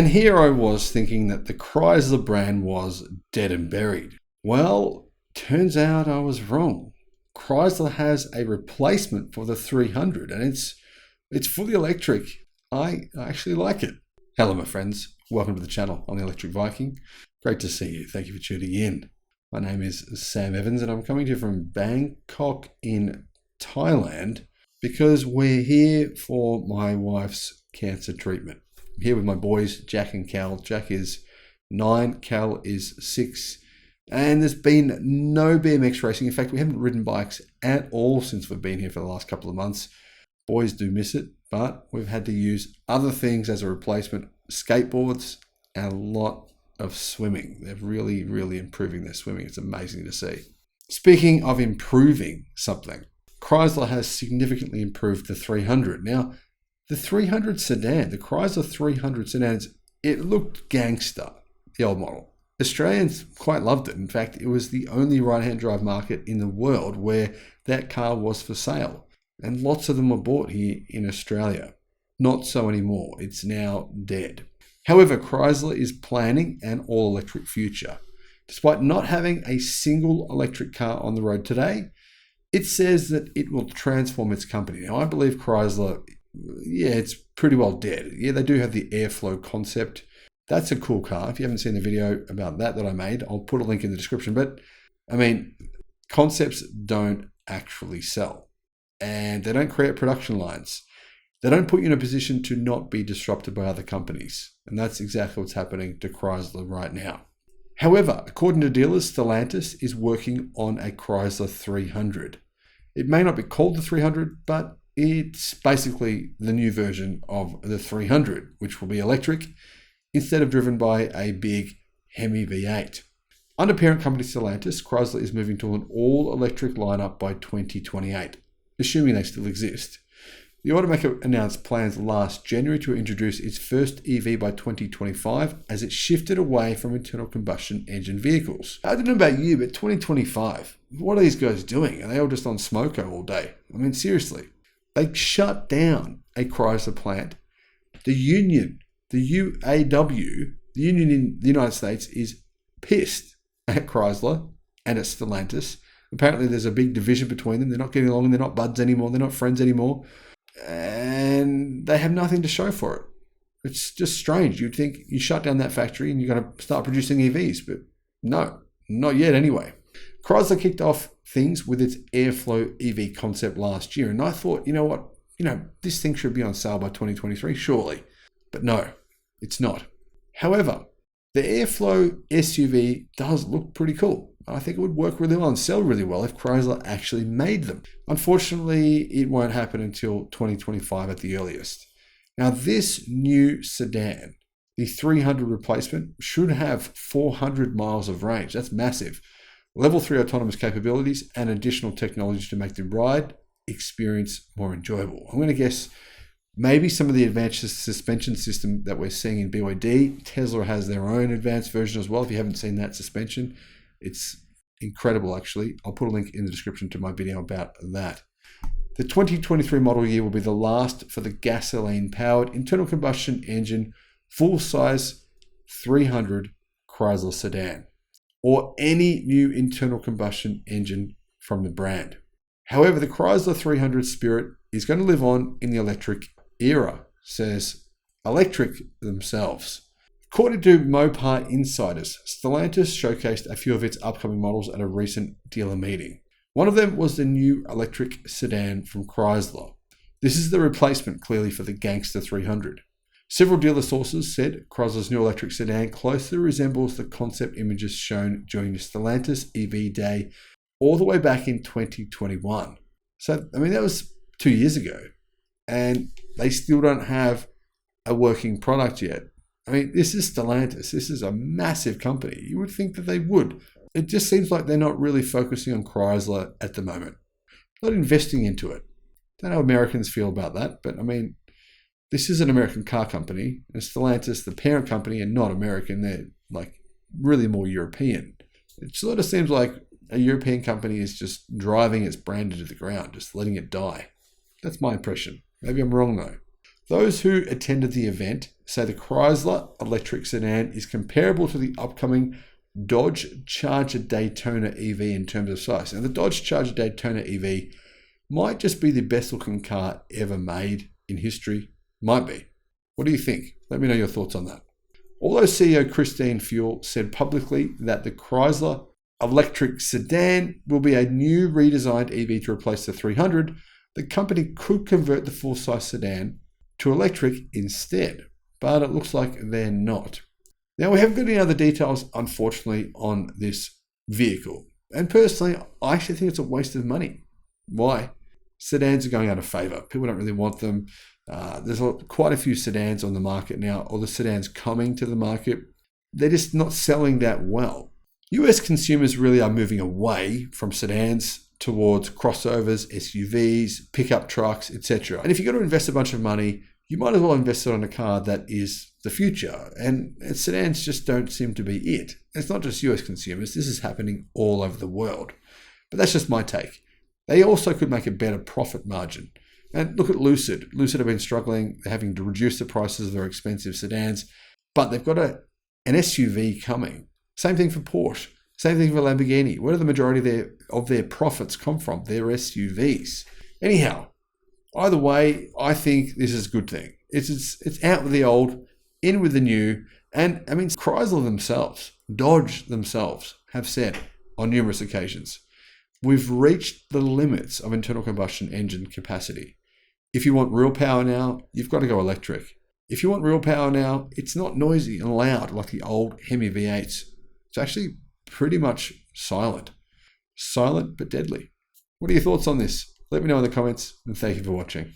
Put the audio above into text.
And here I was thinking that the Chrysler brand was dead and buried. Well, turns out I was wrong. Chrysler has a replacement for the 300 and it's fully electric. I actually like it. Hello, my friends. Welcome to the channel. I'm the Electric Viking. Great to see you. Thank you for tuning in. My name is Sam Evans and I'm coming to you from Bangkok in Thailand because we're here for my wife's cancer treatment. I'm here with my boys, Jack and Cal. Jack is 9, Cal is 6. And there's been no BMX racing. In fact, we haven't ridden bikes at all since we've been here for the last couple of months. Boys do miss it, but we've had to use other things as a replacement. Skateboards and a lot of swimming. They're really improving their swimming. It's amazing to see. Speaking of improving something, Chrysler has significantly improved the 300. Now, the 300 sedan, the Chrysler 300 sedans, it looked gangster, the old model. Australians quite loved it. In fact, it was the only right-hand drive market in the world where that car was for sale. And lots of them were bought here in Australia. Not so anymore. It's now dead. However, Chrysler is planning an all-electric future. Despite not having a single electric car on the road today, it says that it will transform its company. Now, I believe Chrysler, it's pretty well dead. Yeah, they do have the Airflow concept. That's a cool car. If you haven't seen the video about that I made, I'll put a link in the description. But, I mean, concepts don't actually sell. And they don't create production lines. They don't put you in a position to not be disrupted by other companies. And that's exactly what's happening to Chrysler right now. However, according to dealers, Stellantis is working on a Chrysler 300. It may not be called the 300, but it's basically the new version of the 300, which will be electric instead of driven by a big Hemi V8. Under parent company Stellantis, Chrysler is moving to an all-electric lineup by 2028, assuming they still exist. The automaker announced plans last January to introduce its first EV by 2025 as it shifted away from internal combustion engine vehicles. I don't know about you, but 2025, what are these guys doing? Are they all just on smoko all day? I mean, seriously. They shut down a Chrysler plant. The union, the UAW, the union in the United States, is pissed at Chrysler and at Stellantis. Apparently there's a big division between them. They're not getting along and they're not buds anymore. They're not friends anymore. And they have nothing to show for it. It's just strange. You'd think you shut down that factory and you're going to start producing EVs, but no, not yet anyway. Chrysler kicked off things with its Airflow EV concept last year. And I thought, you know what? This thing should be on sale by 2023, surely. But no, it's not. However, the Airflow SUV does look pretty cool. I think it would work really well and sell really well if Chrysler actually made them. Unfortunately, it won't happen until 2025 at the earliest. Now, this new sedan, the 300 replacement, should have 400 miles of range. That's massive. Level 3 autonomous capabilities and additional technology to make the ride experience more enjoyable. I'm going to guess maybe some of the advanced suspension system that we're seeing in BYD. Tesla has their own advanced version as well. If you haven't seen that suspension, it's incredible, actually. I'll put a link in the description to my video about that. The 2023 model year will be the last for the gasoline-powered internal combustion engine full-size 300 Chrysler sedan, or any new internal combustion engine from the brand. However, the Chrysler 300 spirit is going to live on in the electric era, says Electric themselves. According to Mopar insiders, Stellantis showcased a few of its upcoming models at a recent dealer meeting. One of them was the new electric sedan from Chrysler. This is the replacement, clearly, for the Gangster 300. Several dealer sources said Chrysler's new electric sedan closely resembles the concept images shown during the Stellantis EV Day all the way back in 2021. So, I mean, that was 2 years ago, and they still don't have a working product yet. I mean, this is Stellantis. This is a massive company. You would think that they would. It just seems like they're not really focusing on Chrysler at the moment. Not investing into it. Don't know how Americans feel about that, but I mean, this is an American car company. And Stellantis, the parent company, are not American. They're like really more European. It sort of seems like a European company is just driving its brand into the ground, just letting it die. That's my impression. Maybe I'm wrong though. Those who attended the event say the Chrysler electric sedan is comparable to the upcoming Dodge Charger Daytona EV in terms of size. Now, the Dodge Charger Daytona EV might just be the best looking car ever made in history. Might be. What do you think? Let me know your thoughts on that. Although CEO Christine Fuel said publicly that the Chrysler electric sedan will be a new redesigned EV to replace the 300, the company could convert the full-size sedan to electric instead, but it looks like they're not. Now, we haven't got any other details, unfortunately, on this vehicle. And personally, I actually think it's a waste of money. Why? Sedans are going out of favor. People don't really want them. There's quite a few sedans on the market now, or the sedans coming to the market. They're just not selling that well. US consumers really are moving away from sedans towards crossovers, SUVs, pickup trucks, etc. And if you've got to invest a bunch of money, you might as well invest it on a car that is the future. And sedans just don't seem to be it. It's not just US consumers. This is happening all over the world. But that's just my take. They also could make a better profit margin. And look at Lucid. Lucid have been struggling. They're having to reduce the prices of their expensive sedans. But they've got an SUV coming. Same thing for Porsche. Same thing for Lamborghini. Where do the majority of their profits come from? Their SUVs. Anyhow, either way, I think this is a good thing. It's out with the old, in with the new. And I mean, Chrysler themselves, Dodge themselves have said on numerous occasions, we've reached the limits of internal combustion engine capacity. If you want real power now, you've got to go electric. If you want real power now, it's not noisy and loud like the old Hemi V8s. It's actually pretty much silent. Silent but deadly. What are your thoughts on this? Let me know in the comments, and thank you for watching.